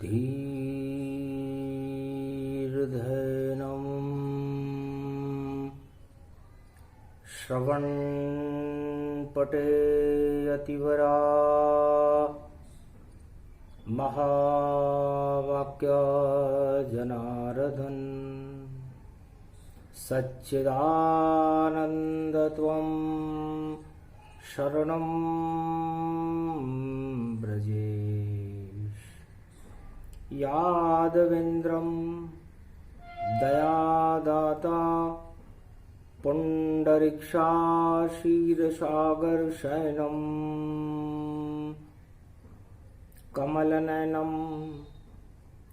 धीर्धैनं श्रवणपटे यतिवरा महावाक्य जनार्दन सच्चिदानन्दत्वं शरणं व्रजेश यादवेन्द्रं दयादाता पुण्डरीक्षाक्षीरसागरशयनं कमलनयनं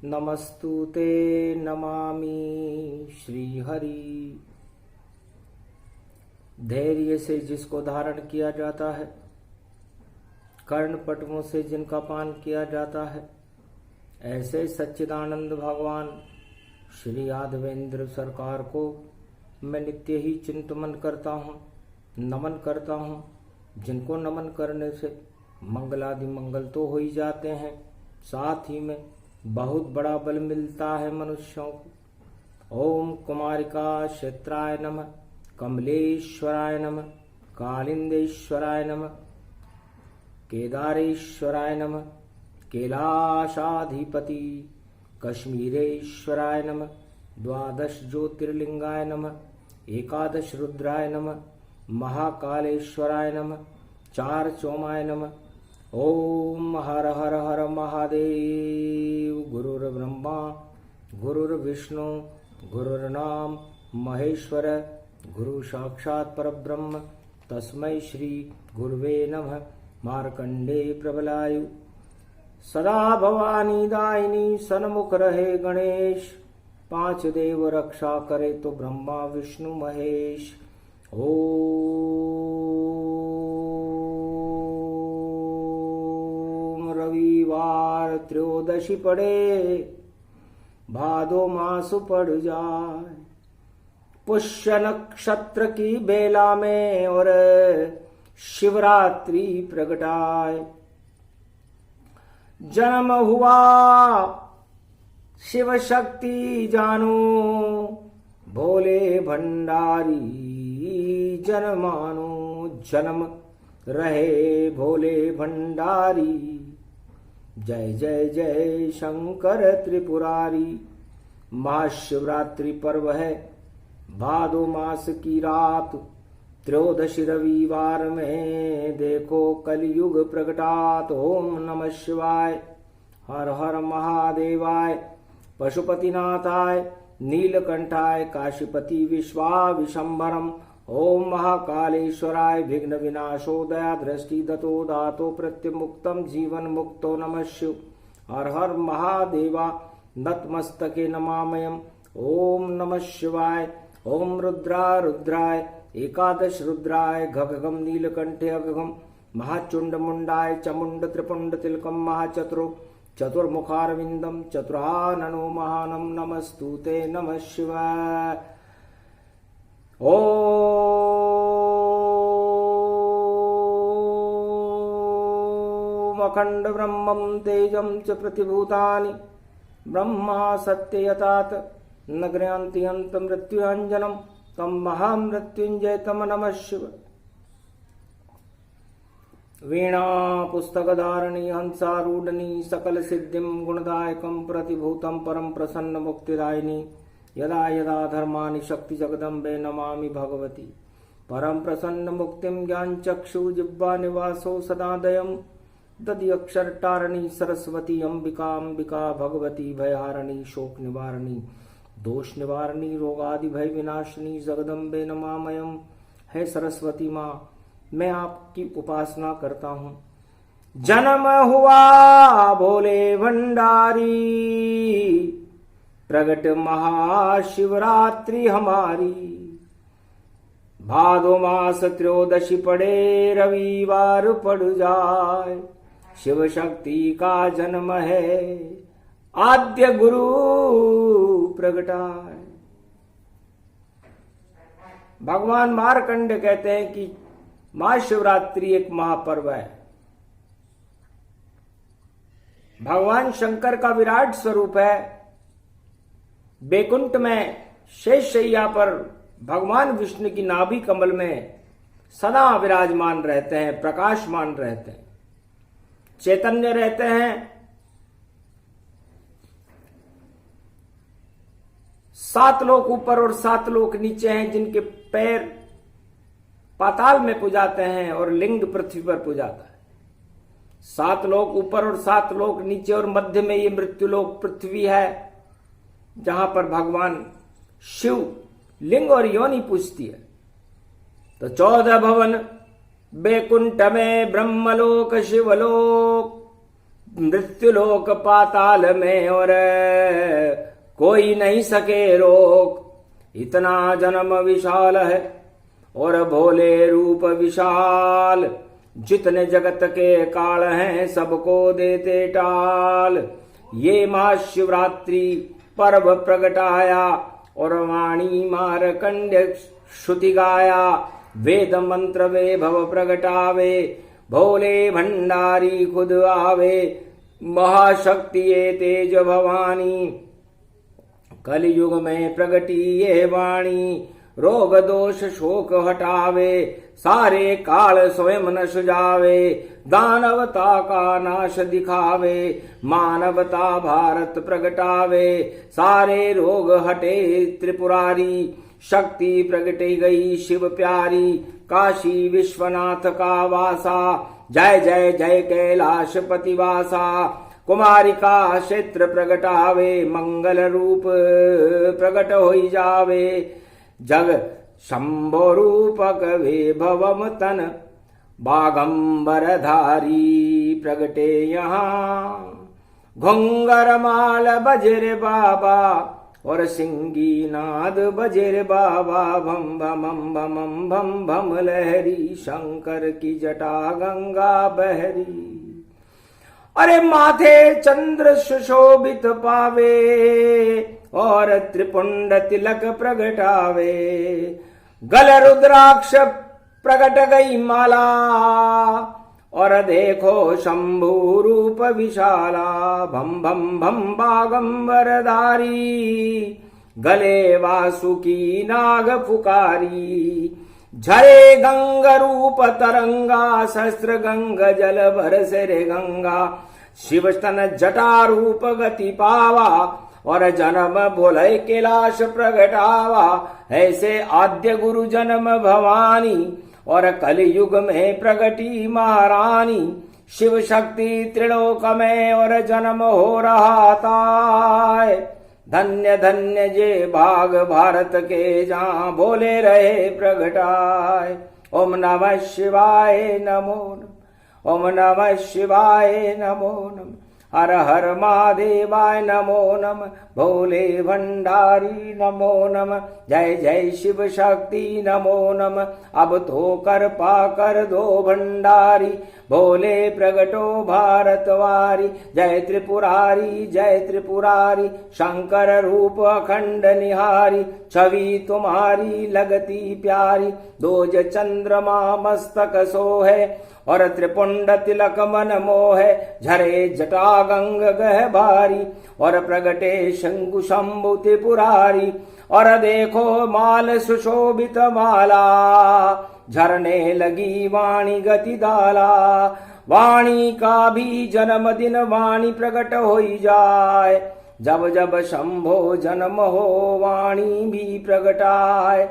नमस्तुते नमामि श्रीहरि। धैर्य से जिसको धारण किया जाता है, कर्णपटुओं से जिनका पान किया जाता है, ऐसे सच्चिदानंद भगवान श्री यादवेंद्र सरकार को मैं नित्य ही चिंतन करता हूँ, नमन करता हूँ। जिनको नमन करने से मंगलादि मंगल तो हो ही जाते हैं, साथ ही में बहुत बड़ा बल मिलता है मनुष्यों को। ओम कुमारिका क्षेत्राय नमः, कमलेश्वराय नमः, कालिंदेश्वराय नमः, केदारेश्वराय नमः, कैलाशाधिपति कश्मीरेश्वराय नमः, द्वादश ज्योतिर्लिंगाय नमः, एकादश रुद्राय नमः, महाकालेश्वराय नमः, चार चौमाय नमः। ओम हर हर हर महादेव। गुरुर्ब्रह्मा गुरुर्विष्णु गुरुर्नाम महेश्वर, गुरु साक्षात् परब्रह्म तस्मै श्री गुरुवे नमः। मार्कंडे प्रबलायु सदा भवानी दायिनी, सन्मुख रहे गणेश, पांच देव रक्षा करे तो ब्रह्मा विष्णु महेश। ओम रविवार त्रयोदशी पड़े, भादो मास पड़ जाए, पुष्य नक्षत्र की बेला में और शिवरात्रि प्रगटाए। जन्म हुआ शिव शक्ति जानो, भोले भंडारी जन मानो। जन्म रहे भोले भंडारी, जय जय जय शंकर त्रिपुरारी। महाशिवरात्रि पर्व है, भादो मास की रात, त्रयोदशी रविवार में देखो कलयुग प्रगटात। ओम नमः शिवाय, हर हर महादेवाय, पशुपतिनाथाय, नीलकंठाय, काशीपति विश्वाविशंभरम। ओम महाकालेश्वराय, विघ्न विनाशो दया दृष्टि दतो दातो प्रत्यमुक्तम जीवन मुक्तो नमः शिव। हर हर महादेवा, नतमस्तके नमामयम्। ओम नमः शिवाय। ओम रुद्रा रुद्राय, एकादश रुद्राय, घगम नीलकंठे अगम, महाचुंड मुंडाय, चमुंड त्रिपुंड तिलकम, महाचतुरो चतुर्मुखारविंदम, चतुराननो महानम, नमस्तुते नमः शिवाय। ओम अखंड ब्रह्मं तेजं च प्रतिभूतानि, ब्रह्मा सत्य यतात, न गृह्णन्ति हन्त मृत्युञ्जनम्, तम महामृत्युंजय तम नमः शिव। वीणा पुस्तकधारिणी हंसारूढनी, सकल सिद्धिं गुणदायकं प्रतिभूतं परं प्रसन्न मुक्तिदायिनी। यदा यदा धर्माणि शक्ति जगदम्बे नमामि भगवती, परं प्रसन्न मुक्तिं ज्ञानचक्षु जिह्वा निवासो सदादयं दधि अक्षरटारिणी सरस्वती अंबिका अंबिका भगवती भयहारिणी शोक निवारिणी दोष निवारणी रोगादि भय विनाशिनी जगदम्बे नमामयम्। है सरस्वती माँ, मैं आपकी उपासना करता हूँ। जन्म हुआ भोले भंडारी, प्रगट महाशिवरात्रि हमारी। भादो मास त्रयोदशी पड़े, रविवार पड़ जाए, शिव शक्ति का जन्म है, आद्य गुरु प्रगटाए। भगवान मार्कंड कहते हैं कि महाशिवरात्रि एक महापर्व है। भगवान शंकर का विराट स्वरूप है। बैकुंठ में शेष शैया पर भगवान विष्णु की नाभि कमल में सदा विराजमान रहते हैं, प्रकाशमान रहते हैं, चैतन्य रहते हैं। 7 लोक ऊपर और 7 लोक नीचे हैं, जिनके पैर पाताल में पुजाते हैं और लिंग पृथ्वी पर पुजाता है। 7 लोक ऊपर और 7 लोक नीचे, और मध्य में ये मृत्युलोक पृथ्वी है, जहां पर भगवान शिव लिंग और योनि पूजती है। तो 14 भवन बैकुंठ में ब्रह्मलोक, शिवलोक, मृत्युलोक पाताल में, और कोई नहीं सके रोक। इतना जन्म विशाल है और भोले रूप विशाल, जितने जगत के काल हैं सबको देते टाल। ये महाशिवरात्रि पर्व प्रगटाया और वाणी मारकंड्य श्रुति गाया। वेद मंत्र वैभव प्रगटावे, भोले भंडारी खुद आवे। महाशक्ति ये तेज भवानी, कलयुग में प्रगटी ये वाणी। रोग दोष शोक हटावे, सारे काल स्वयं न सुजावे। दानवता का नाश दिखावे, मानवता भारत प्रगटावे। सारे रोग हटे त्रिपुरारी, शक्ति प्रगटी गई शिव प्यारी। काशी विश्वनाथ का वासा, जय जय जय कैलाश पतिवासा। कुमारिका क्षेत्र प्रगटावे, मंगल रूप प्रगट होई जावे। जग शंभो रूपक वैभवम तन, बागंबर धारी प्रगटे यहाँ। घुंगर माल बजरे बाबा और सिंगी नाद बजरे बाबा। भम भम भम भम भम लहरी, शंकर की जटा गंगा बहरी। अरे माथे चंद्र सुशोभित पावे और त्रिपुंड तिलक प्रगटावे। गल रुद्राक्ष प्रगट गई माला और देखो शंभु रूप विशाला। भम भम भम बागंबरधारी, गले वासुकी नाग पुकारी। झरे गंग रूप तरंगा, सहस्त्र गंग जल बरसे रे गंगा। शिव स्तन जटा रूप गति पावा और जन्म भोले कैलाश प्रगटावा। ऐसे आद्य गुरु जन्म भवानी और कलयुग में प्रगटी महारानी। शिव शक्ति त्रिलोक में और जन्म हो रहा था। धन्य धन्य जे भाग भारत के, जहाँ भोले रहे प्रगटाए। ओम नमः शिवाय नमो नमः, ओम नमः शिवाय नमो नमः। हर हर महादेवाय नमो नमः, भोले भंडारी नमो नमः। जय जय शिव शक्ति नमो नमः। अब तो कर पा कर दो भंडारी, भोले प्रगटो भारतवारी। जय त्रिपुरारी जय त्रिपुरारी, शंकर रूप अखंड निहारी। छवि तुम्हारी लगती प्यारी, दोज चंद्रमा मस्तक सोहे और त्रिपुंड तिलक मन मोहे। झरे जटा गंग गह भारी और प्रगटे शंकु शंभु त्रिपुरारी। और देखो माल सुशोभित माला, झरने लगी वाणी गति दाला। वाणी का भी जन्मदिन वाणी प्रकट होई जाए। जब जब शंभो जन्म हो वाणी भी प्रगटाए।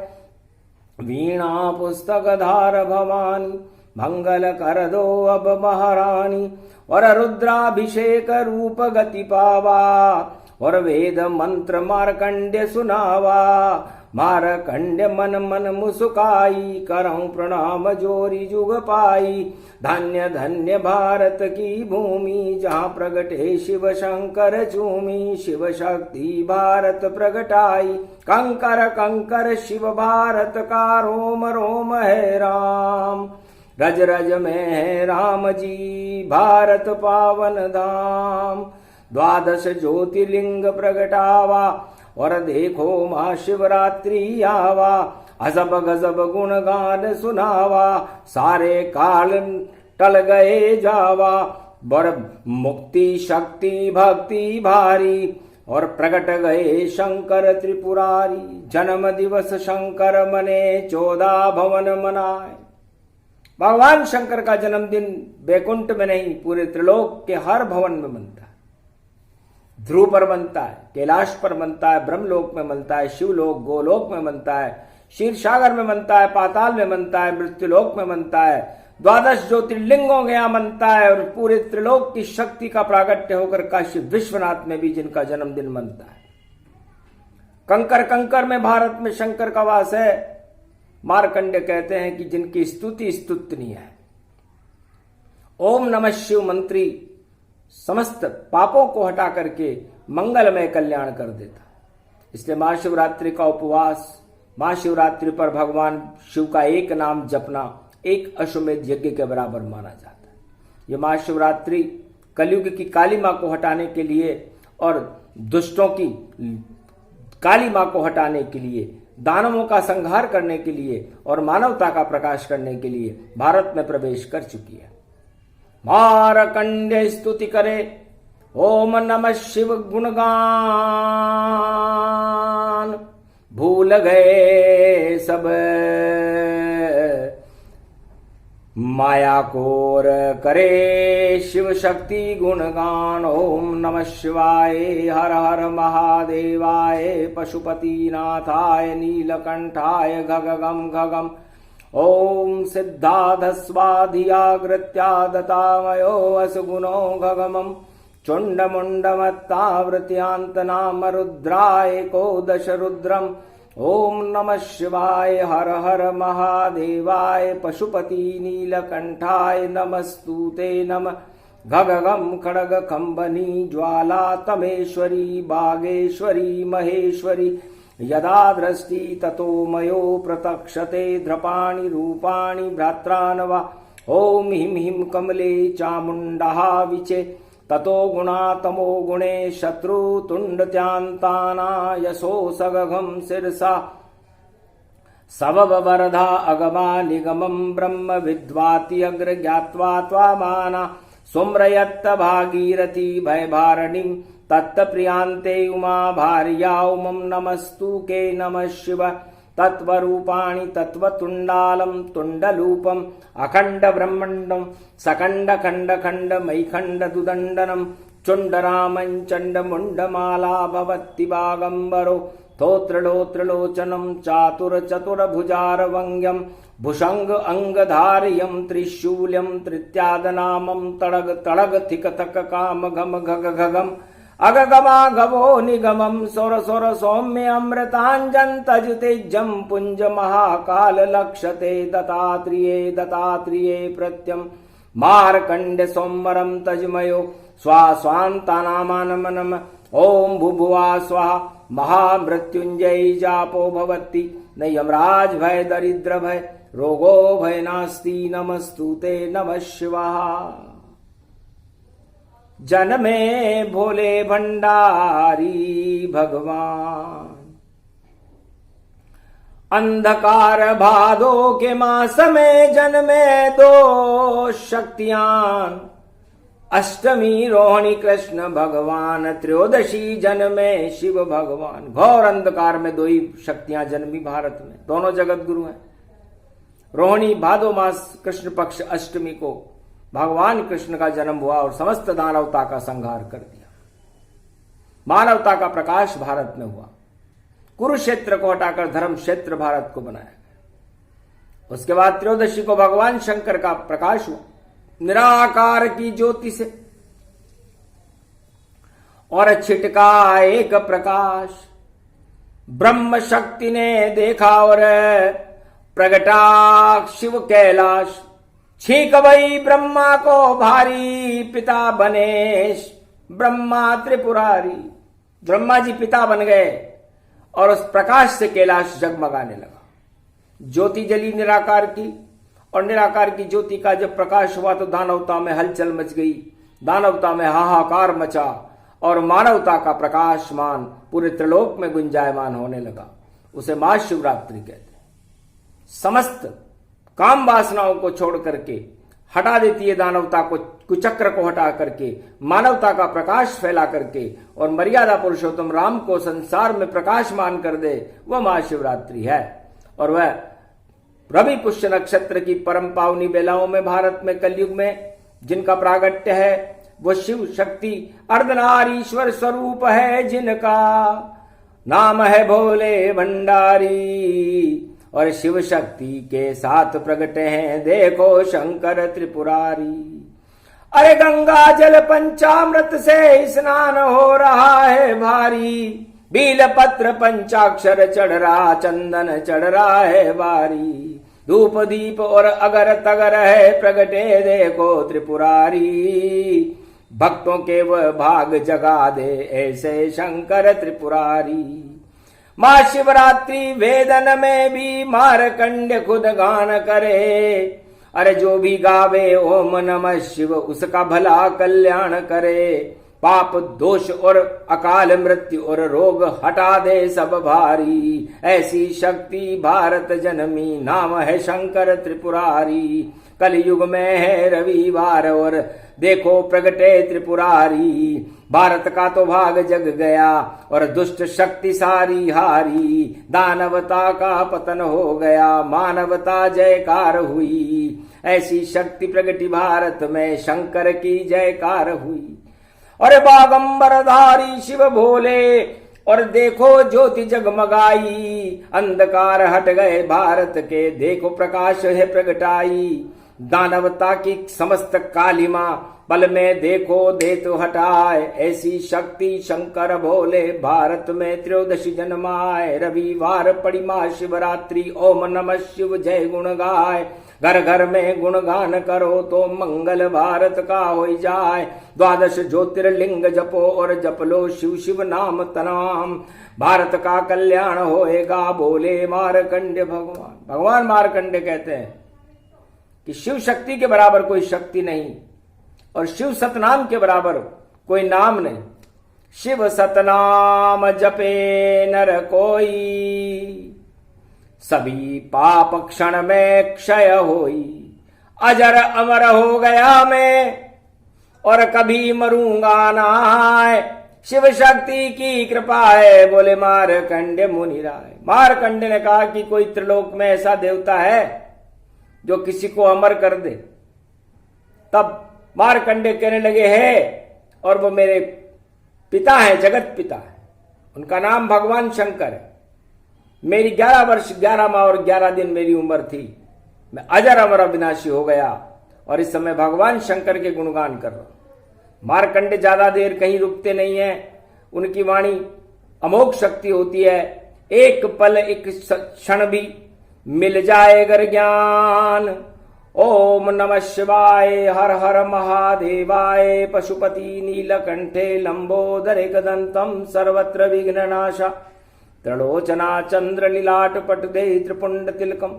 वीणा पुस्तक धार भवानी, मंगल कर दो अब महारानी। और रुद्राभिषेक रूप गति पावा और वेद मंत्र मारकंड्य सुनावा। मारकंड्य मन मन मुस्काई, करऊं प्रणाम जोरी जुग पाई। धन्य धन्य भारत की भूमि, जहाँ प्रगटे शिव शंकर चूमी। शिव शक्ति भारत प्रगटाई, कंकर कंकर शिव भारत का रोम रोम है राम। रज रज में है राम जी भारत पावन धाम। द्वादश ज्योतिर्लिंग प्रगटावा और देखो महाशिवरात्रि आवा। अजब गजब गुणगान सुनावा, सारे काल टल गए जावा। बर मुक्ति शक्ति भक्ति भारी, और प्रकट गए शंकर त्रिपुरारी। जन्म दिवस शंकर मने 14 भवन मनाए। भगवान शंकर का जन्मदिन बैकुंठ में नहीं, पूरे त्रिलोक के हर भवन में मनता है। ध्रुव पर बनता है, कैलाश पर बनता है, ब्रह्मलोक में बनता है, शिवलोक गोलोक में बनता है, क्षीर सागर में बनता है, पाताल में बनता है, मृत्युलोक में बनता है, 12 ज्योतिर्लिंगों के यहाँ बनता है, और पूरे त्रिलोक की शक्ति का प्रागट्य होकर काशी विश्वनाथ में भी जिनका जन्मदिन मनता है। कंकर कंकर में भारत में शंकर का वास है। मार्कंडेय कहते हैं कि जिनकी स्तुति स्तुतनीय है। ओम नमः शिव मंत्री समस्त पापों को हटा करके मंगलमय कल्याण कर देता। इसलिए महाशिवरात्रि का उपवास, महाशिवरात्रि पर भगवान शिव का एक नाम जपना एक अश्वमेध यज्ञ के बराबर माना जाता है। यह महाशिवरात्रि कलयुग की काली मां को हटाने के लिए और दुष्टों की काली मां को हटाने के लिए, दानवों का संहार करने के लिए और मानवता का प्रकाश करने के लिए भारत में प्रवेश कर चुकी है। मार्कंडेय स्तुति करे, ओम नमः शिव गुणगान, भूल गए सब माया कोर, करे शिव शक्ति गुणगान। ओम नमः शिवाय, हर हर महादेवाय, पशुपतिनाथाय, नीलकंठाय, गगगम गगम। ओम सिद्धाधस्वाधियाग्रत्या दतामयो असुगुणो गगमम्, चुण्डमुण्डमत्तावृत्यांतनाम रुद्राय को दश रुद्रम। ओम नमः शिवाय, हर हर महादेवाय, पशुपति नीलकंठाय, नमस्तुते नमः। गगगम खड़ग खंबनी ज्वाला तमेश्वरी, बागेश्वरी महेश्वरी, यदा दृष्टि ततो मयो प्रतक्षते, द्रपाणि रूपाणि भ्रात्रानवा। ओम हिम हिम कमले चामुंडा विचे, ततो गुणा तमो गुणे शत्रु तुंडत्यांताना, यशो सगघम शिरसा सववरधा अगमा निगमं, ब्रह्म विद्वाति अग्र ज्ञात्वा त्वामाना, सुम्रयत्त भागीरथी भयभारणिं, तत्प्रियांते उमा भार्या उमं, नमस्तु के नमः शिव। तत्वरूपाणि तत्वतुण्डालं तुण्डलूपम्, अखण्ड ब्रह्मण्डं सकण्ड खण्ड खण्ड मैखण्ड दुदण्डनं, चुण्डरामं चण्डमुण्डमाला भवति बागम्बरो, स्तोत्रलोत्रलोचनं चातुर चतुर्भुजारवङ्ग्यं, भुषंग अंगधार्यं त्रिशूल्यं त्रित्यादनामं, तड़ग तड़ग थिक थक काम घम घग घगम, अगगमा गवो निगमं, सोर सोर सौम्य अमृतांजन तज तेजं, पुंज महाकाल लक्षते दत्तात्रेये दत्तात्रेये प्रत्यम, मार्कंड सोमरम तजमयो स्वास्वान्तानामानमनम। ओम भुभुवा स्वाहा, महामृत्युंजय जापो भवति, न यमराज भय दरिद्र भय, रोगो भय नास्ति, नमस्तुते नमः शिवाय। जन्मे भोले भंडारी भगवान, अंधकार भादो के मास में जन्मे 2 शक्तियां, अष्टमी रोहिणी कृष्ण भगवान, त्रयोदशी जन्मे शिव भगवान। घोर अंधकार में 2 ही शक्तियां जन्मी भारत में, दोनों जगत गुरु हैं। रोहिणी भादो मास कृष्ण पक्ष अष्टमी को भगवान कृष्ण का जन्म हुआ और समस्त दानवता का संहार कर दिया। मानवता का प्रकाश भारत में हुआ। कुरुक्षेत्र को हटाकर धर्म क्षेत्र भारत को बनाया गया। उसके बाद त्रयोदशी को भगवान शंकर का प्रकाश हुआ निराकार की ज्योति से, और छिटका एक प्रकाश। ब्रह्म शक्ति ने देखा और प्रगटा शिव कैलाश, छीक वही ब्रह्मा को भारी, पिता बने ब्रह्मा त्रिपुरारी। ब्रह्मा जी पिता बन गए और उस प्रकाश से कैलाश जगमगाने लगा। ज्योति जली निराकार की, और निराकार की ज्योति का जब प्रकाश हुआ तो दानवता में हलचल मच गई, दानवता में हाहाकार मचा, और मानवता का प्रकाशमान पूरे त्रिलोक में गुंजायमान होने लगा। उसे महाशिवरात्रि कहते हैं। समस्त काम वासनाओं को छोड़ करके हटा देती है दानवता को कुचक्र को हटा करके मानवता का प्रकाश फैला करके और मर्यादा पुरुषोत्तम राम को संसार में प्रकाशमान कर दे, वह महाशिवरात्रि है। और वह रवि पुष्य नक्षत्र की परम पावनी बेलाओं में भारत में कलयुग में जिनका प्रागट्य है, वो शिव शक्ति अर्धनारीश्वर स्वरूप है, जिनका नाम है भोले भंडारी। और शिव शक्ति के साथ प्रगटे हैं देखो शंकर त्रिपुरारी। अरे गंगा जल पंचामृत से स्नान हो रहा है भारी, बील पत्र पंचाक्षर चढ़ रहा, चंदन चढ़ रहा है बारी। धूप दीप और अगर तगर है प्रगटे देखो त्रिपुरारी। भक्तों के वह भाग जगा दे ऐसे शंकर त्रिपुरारी। महाशिवरात्रि वेदन में भी मारकंड खुद गान करे। अरे जो भी गावे ओम नमः शिव उसका भला कल्याण करे। पाप दोष और अकाल मृत्यु और रोग हटा दे सब भारी। ऐसी शक्ति भारत जनमी, नाम है शंकर त्रिपुरारी। कलयुग में है रविवार और देखो प्रगटे त्रिपुरारी। भारत का तो भाग जग गया और दुष्ट शक्ति सारी हारी। दानवता का पतन हो गया, मानवता जयकार हुई। ऐसी शक्ति प्रगटी भारत में, शंकर की जयकार हुई। अरे बागंबरधारी शिव भोले, और देखो ज्योति जगमगाई। अंधकार हट गए भारत के, देखो प्रकाश है प्रगटाई। दानवता की समस्त कालिमा पल में देखो दे तो हटाए। ऐसी शक्ति शंकर भोले भारत में त्रयोदशी जन्माए। रविवार पड़ी महाशिवरात्रि, ओम नमः शिव जय गुण गाय। घर घर में गुणगान करो तो मंगल भारत का हो जाए। द्वादश ज्योतिर्लिंग जपो और जप लो शिव शिव नाम तनाम। भारत का कल्याण होएगा बोले मारकंडे भगवान। भगवान मारकंडे कहते हैं कि शिव शक्ति के बराबर कोई शक्ति नहीं और शिव सतनाम के बराबर कोई नाम नहीं। शिव सतनाम जपे नर कोई, सभी पाप क्षण में क्षय होई। अजर अमर हो गया मैं और कभी मरूंगा ना। शिव शक्ति की कृपा है बोले मारकंडे मुनि राय। मारकंडे ने कहा कि कोई त्रिलोक में ऐसा देवता है जो किसी को अमर कर दे। तब मारकंडे कहने लगे है, और वो मेरे पिता है, जगत पिता है, उनका नाम भगवान शंकर है। मेरी 11 वर्ष 11 माह और 11 दिन मेरी उम्र थी। मैं अजर अमर अविनाशी हो गया और इस समय भगवान शंकर के गुणगान कर रहा हूं। मारकंडे ज्यादा देर कहीं रुकते नहीं है, उनकी वाणी अमोघ शक्ति होती है। एक पल एक क्षण भी मिल जाए अगर ज्ञान। ओम नमः शिवाय, हर हर महादेवाय। पशुपति नीलकंठे लंबोदरे कदंतम सर्वत्र विघ्ननाशा। त्रिलोचना चंद्र लीलाट पटुदे त्रिपुंड तिलकम।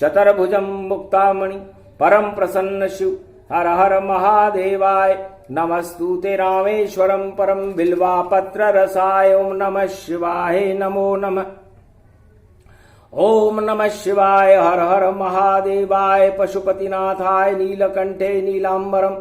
चतुर्भुजम मुक्तामणि परम प्रसन्न शिव। हर हर महादेवाय। नमस्तुते रामेश्वरम परम बिल्वा पत्र रसाय। ओम नमः शिवाय नमो नमः। ओम नमः शिवाय, हर हर महादेवाय। पशुपतिनाथाय नीलकंठे नीलांबरम।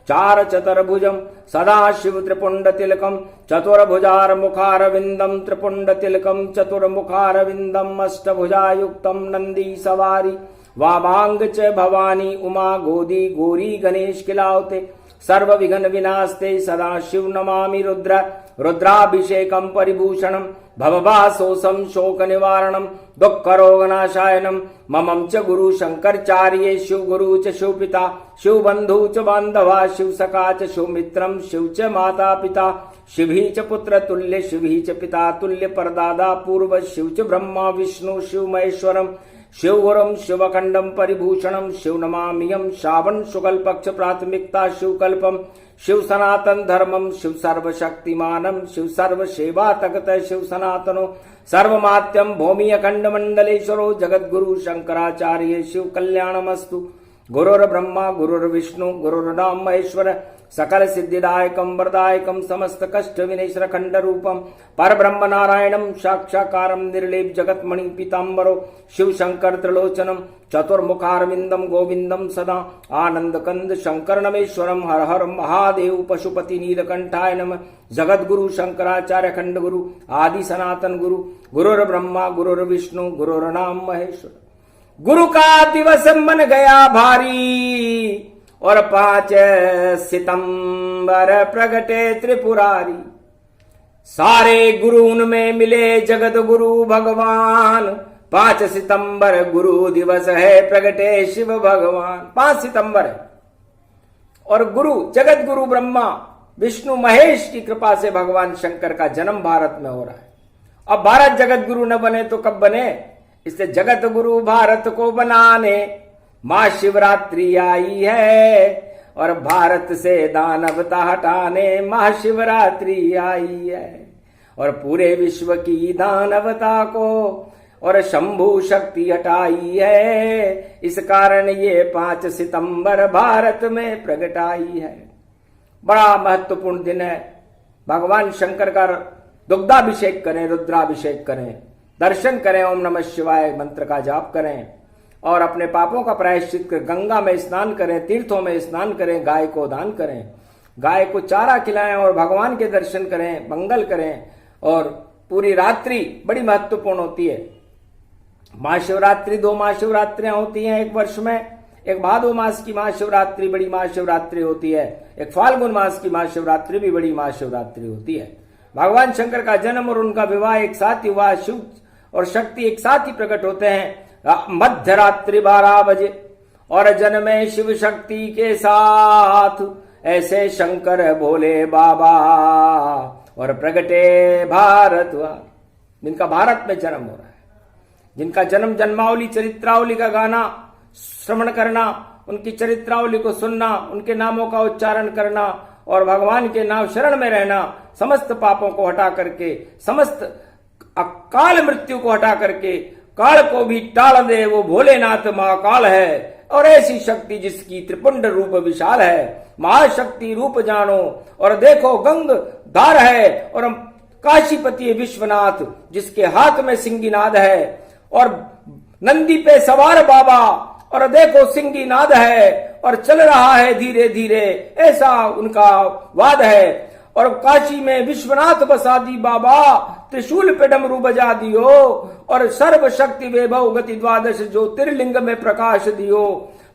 चार चतुर्भुजम सदा शिव त्रिपुंड तिलकम। चतुर्भुजार मुखारविंदम त्रिपुंड तिलकम। चतुर्मुखारविंदम अष्टभुजायुक्तम नंदी सवारी। वामांग च भवानी उमा गोदी गौरी गणेश किलावते। सर्व विघ्न विनास्ते सदा शिव नमामि रुद्र। रुद्राभिषेकम परिभूषणम भवभासोसम शोक निवारणम। दुख रोगनाशायनम ममं च गुरु शंकरचार्ये। शिव गुरु च शिव पिता शिव बंधु च बांधवा। शिव सखा च शिव मित्रम शिव च माता पिता। शिवी च पुत्र तुल्य शिवी च पिता तुल्य परदादा पूर्व। शिव च ब्रह्मा विष्णु शिव महेश्वरम। शिव गुरुम शिवखंडम परिभूषणम। शिव नमामियम श्रावण शुक्ल पक्ष प्राथमिकता शिव कल्पम। शिव सनातन धर्मम शिव सर्वशक्तिमानम। शिव सर्व सेवा तगत शिव सनातनो। सर्वमात्यम भूमि अखंड मंडलेश्वरो जगद्गुरु शंकराचार्य शिव कल्याणमस्तु। गुरुर्ब्रह्मा गुरुर्विष्णु गुरुर्नाम महेश्वर। सकल सिद्धिदायकम वरदायकम समस्त कष्ट विनेश्वर खंड रूपम पर ब्रह्म नारायणम साक्षाकारम निर्लेप जगतमणि पीताम्बरो शिव शंकर त्रिलोचनम चतुर्मुखारविंदम गोविंदम सदा आनंद कंद शंकर नमेश्वरम हर हर महादेव पशुपति नीलकंठाय नमः। जगत गुरु शंकराचार्य खंड गुरु आदि सनातन गुरु गुरुर ब्रह्मा गुरुर विष्णु गुरुर्नाम महेश्वर। गुरु का दिवस मन गया भारी और 5 सितंबर प्रगटे त्रिपुरारी। सारे गुरु उनमें मिले जगत गुरु भगवान। 5 सितंबर गुरु दिवस है प्रगटे शिव भगवान। 5 सितंबर है और गुरु जगत गुरु ब्रह्मा विष्णु महेश की कृपा से भगवान शंकर का जन्म भारत में हो रहा है। अब भारत जगत गुरु न बने तो कब बने? इसलिए जगत गुरु भारत को बनाने महाशिवरात्रि आई है और भारत से दानवता हटाने महाशिवरात्रि आई है और पूरे विश्व की दानवता को और शंभु शक्ति हटाई है। इस कारण ये 5 सितंबर भारत में प्रकट आई है। बड़ा महत्वपूर्ण दिन है। भगवान शंकर का दुग्धाभिषेक करें, रुद्राभिषेक करें, दर्शन करें, ओम नमः शिवाय मंत्र का जाप करें और अपने पापों का प्रायश्चित कर गंगा में स्नान करें, तीर्थों में स्नान करें, गाय को दान करें, गाय को चारा खिलाएं और भगवान के दर्शन करें, मंगल करें। और पूरी रात्रि बड़ी महत्वपूर्ण होती है। महाशिवरात्रि 2 महाशिवरात्रियां होती हैं एक वर्ष में। एक भादो मास की महाशिवरात्रि बड़ी महाशिवरात्रि होती है, एक फाल्गुन मास की महाशिवरात्रि भी बड़ी महाशिवरात्रि होती है। भगवान शंकर का जन्म और उनका विवाह एक साथ ही हुआ। शिव और शक्ति एक साथ ही प्रकट होते हैं मध्य रात्रि 12 बजे और जन्मे शिव शक्ति के साथ ऐसे शंकर भोले बाबा और प्रगटे भारत। जिनका भारत में जन्म हो रहा है, जिनका जन्म जन्मावली चरित्रावली का गाना श्रवण करना, उनकी चरित्रावली को सुनना, उनके नामों का उच्चारण करना और भगवान के नाम शरण में रहना समस्त पापों को हटा करके, समस्त अकाल मृत्यु को हटा करके काल को भी टाल दे वो भोलेनाथ महाकाल है। और ऐसी शक्ति जिसकी त्रिपुंड रूप विशाल है, महाशक्ति रूप जानो और देखो गंग धार है और काशीपति विश्वनाथ जिसके हाथ में सिंगीनाद है और नंदी पे सवार बाबा और देखो सिंगीनाद है और चल रहा है धीरे धीरे, ऐसा उनका वाद है। और काशी में विश्वनाथ बसा दी बाबा, त्रिशूल पे डमरू बजा दियो और सर्व शक्ति वैभव गति 12 ज्योतिर्लिंग में प्रकाश दियो।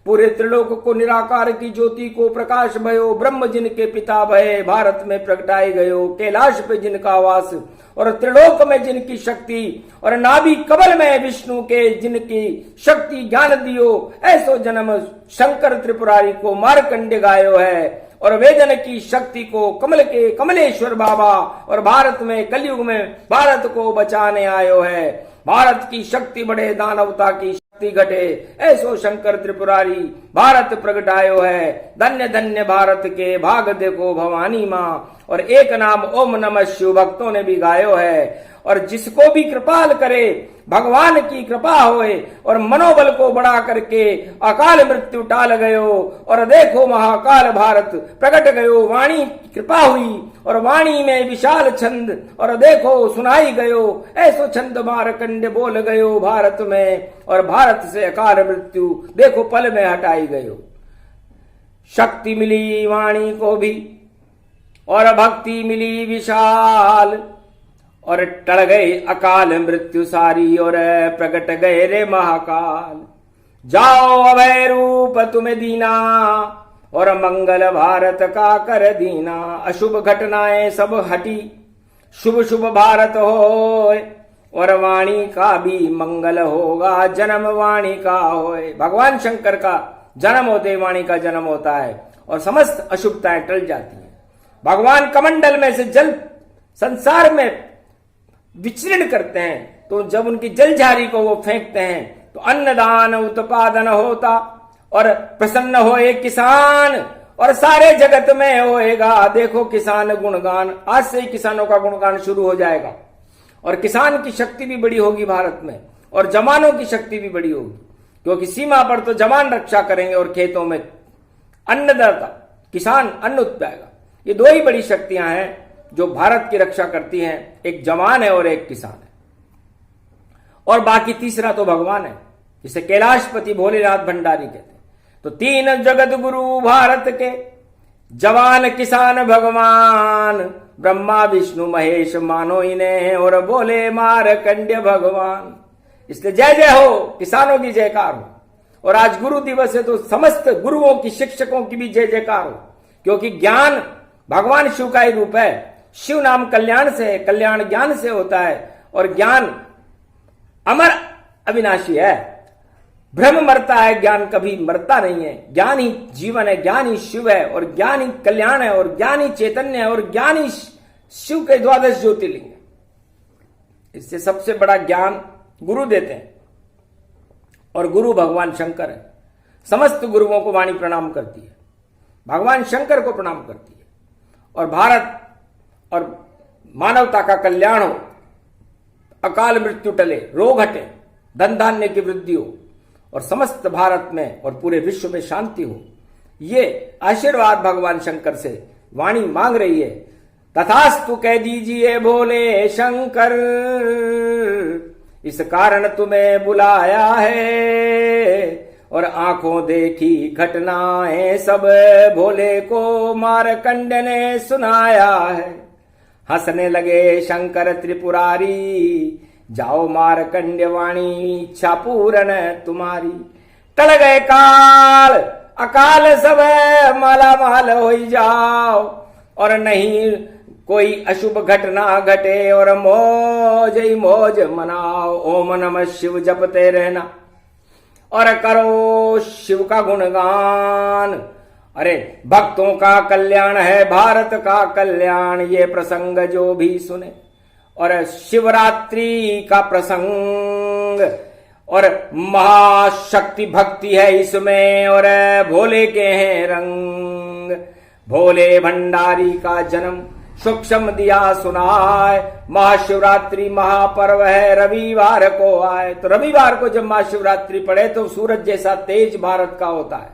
पूरे त्रिलोक को निराकार की ज्योति को प्रकाश भयो, ब्रह्म जिनके पिता भये भारत में प्रगटाए गयो। कैलाश पे जिनका वास और त्रिलोक में जिनकी शक्ति और नाभि कमल में विष्णु के जिनकी शक्ति ज्ञान दियो। ऐसो जन्म शंकर त्रिपुरारी को मार्कंडे गायो है और वेदन की शक्ति को कमल के कमलेश्वर बाबा और भारत में कलयुग में भारत को बचाने आयो है। भारत की शक्ति बढ़े, दानवता की शक्ति घटे, ऐसो शंकर त्रिपुरारी भारत प्रगटायो है। धन्य धन्य भारत के भाग देखो भवानी माँ। और एक नाम ओम नमः शिव भक्तों ने भी गायो है। और जिसको भी कृपाल करे भगवान की कृपा होए और मनोबल को बढ़ा करके अकाल मृत्यु टाल गयो और देखो महाकाल भारत प्रकट गयो। वाणी कृपा हुई और वाणी में विशाल छंद और देखो सुनाई गयो। ऐसो छंद मारकंड बोल गयो भारत में और भारत से अकाल मृत्यु देखो पल में हटाई गयो। शक्ति मिली वाणी को भी और भक्ति मिली विशाल और टल गई अकाल मृत्यु सारी और प्रकट गए रे महाकाल। जाओ अभय रूप तुम्हें दीना और मंगल भारत का कर दीना। अशुभ घटनाएं सब हटी, शुभ शुभ भारत होए और वाणी का भी मंगल होगा, जन्म वाणी का होए। भगवान शंकर का जन्म होते वाणी का जन्म होता है और समस्त अशुभताएं टल जाती हैं। भगवान कमंडल में से जल संसार में विचरण करते हैं तो जब उनकी जलझारी को वो फेंकते हैं तो अन्नदान उत्पादन होता और प्रसन्न होए किसान और सारे जगत में होएगा देखो किसान गुणगान। आज से ही किसानों का गुणगान शुरू हो जाएगा और किसान की शक्ति भी बड़ी होगी भारत में और जवानों की शक्ति भी बड़ी होगी, क्योंकि सीमा पर तो जवान रक्षा करेंगे और खेतों में अन्नदाता किसान अन्न उत्पादेगा। ये दो ही बड़ी शक्तियां हैं जो भारत की रक्षा करती हैं, एक जवान है और एक किसान है, और बाकी तीसरा तो भगवान है, जिसे कैलाशपति भोलेनाथ भंडारी कहते हैं। तो तीन जगत गुरु भारत के, जवान किसान भगवान, ब्रह्मा विष्णु महेश मानो इन्हें, और बोले मारकंड्य भगवान। इसलिए जय जय हो, किसानों की जयकार हो। और आज गुरु दिवस है तो समस्त गुरुओं की, शिक्षकों की भी जय जयकार हो, क्योंकि ज्ञान भगवान शिव का ही रूप है। शिव नाम कल्याण से है, कल्याण ज्ञान से होता है, और ज्ञान अमर अविनाशी है। ब्रह्म मरता है, ज्ञान कभी मरता नहीं है। ज्ञान ही जीवन है, ज्ञान ही शिव है, और ज्ञान ही कल्याण है, और ज्ञान ही चैतन्य है, और ज्ञान ही शिव के 12 ज्योतिर्लिंग है। इससे सबसे बड़ा ज्ञान गुरु देते हैं, और गुरु भगवान शंकर है। समस्त गुरुओं को वाणी प्रणाम करती है, भगवान शंकर को प्रणाम करती है। और भारत और मानवता का कल्याण हो, अकाल मृत्यु टले, रोग हटे, धन धान्य की वृद्धि हो, और समस्त भारत में और पूरे विश्व में शांति हो, ये आशीर्वाद भगवान शंकर से वाणी मांग रही है। तथास्तु कह दीजिए भोले शंकर, इस कारण तुम्हें बुलाया है, और आंखों देखी घटनाएं सब भोले को मारकंड ने सुनाया है। हंसने लगे शंकर त्रिपुरारी, जाओ मारकंड्य वाणी इच्छा पूर्ण तुम्हारी। टल गए काल अकाल सब माला माल हो जाओ, और नहीं कोई अशुभ घटना घटे, और मौज ही मौज मनाओ। ओम नमः शिव जपते रहना, और करो शिव का गुणगान। अरे भक्तों का कल्याण है भारत का कल्याण, ये प्रसंग जो भी सुने। और शिवरात्रि का प्रसंग, और महाशक्ति भक्ति है इसमें, और भोले के हैं रंग। भोले भंडारी का जन्म सूक्ष्म दिया सुनाए, महाशिवरात्रि महापर्व है, रविवार को आए। तो रविवार को जब महाशिवरात्रि पड़े तो सूरज जैसा तेज भारत का होता है,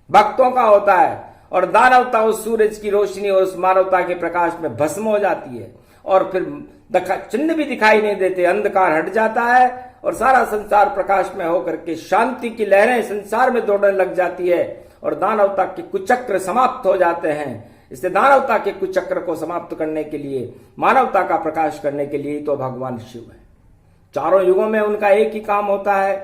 भक्तों का होता है, और दानवता उस सूरज की रोशनी और उस मानवता के प्रकाश में भस्म हो जाती है, और फिर चिन्ह भी दिखाई नहीं देते, अंधकार हट जाता है, और सारा संसार प्रकाश में होकर के शांति की लहरें संसार में दौड़ने लग जाती है, और दानवता के कुचक्र समाप्त हो जाते हैं। इसलिए दानवता के कुचक्र को समाप्त करने के लिए, मानवता का प्रकाश करने के लिए तो भगवान शिव है। चारों युगों में उनका एक ही काम होता है,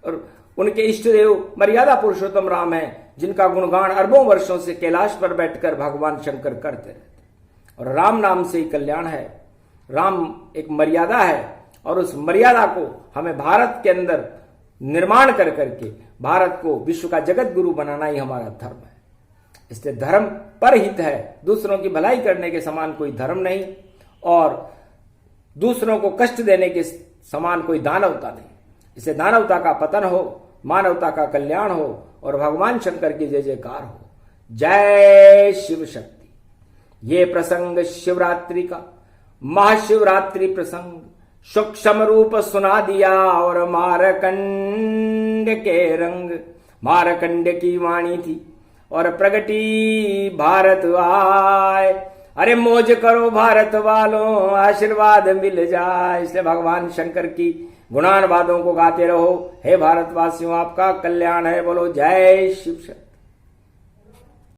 और उनके इष्ट देव मर्यादा पुरुषोत्तम राम है, जिनका गुणगान अरबों वर्षों से कैलाश पर बैठकर भगवान शंकर करते रहते। और राम नाम से ही कल्याण है। राम एक मर्यादा है, और उस मर्यादा को हमें भारत के अंदर निर्माण कर करके भारत को विश्व का जगत गुरु बनाना ही हमारा धर्म है। इसलिए धर्म परहित है, दूसरों की भलाई करने के समान कोई धर्म नहीं, और दूसरों को कष्ट देने के समान कोई दानवता नहीं। इससे दानवता का पतन हो, मानवता का कल्याण हो, और भगवान शंकर की जय जयकार हो। जय शिव शक्ति। ये प्रसंग शिवरात्रि का, महाशिवरात्रि प्रसंग सूक्ष्म रूप सुना दिया, और मारकंड के रंग, मारकंड की वाणी थी, और प्रगति भारत आए। अरे मौज करो भारत वालों, आशीर्वाद मिल जाए। इसलिए भगवान शंकर की गुणानुवादों को गाते रहो। हे भारतवासियों, आपका कल्याण है। बोलो जय शिव शक्ति।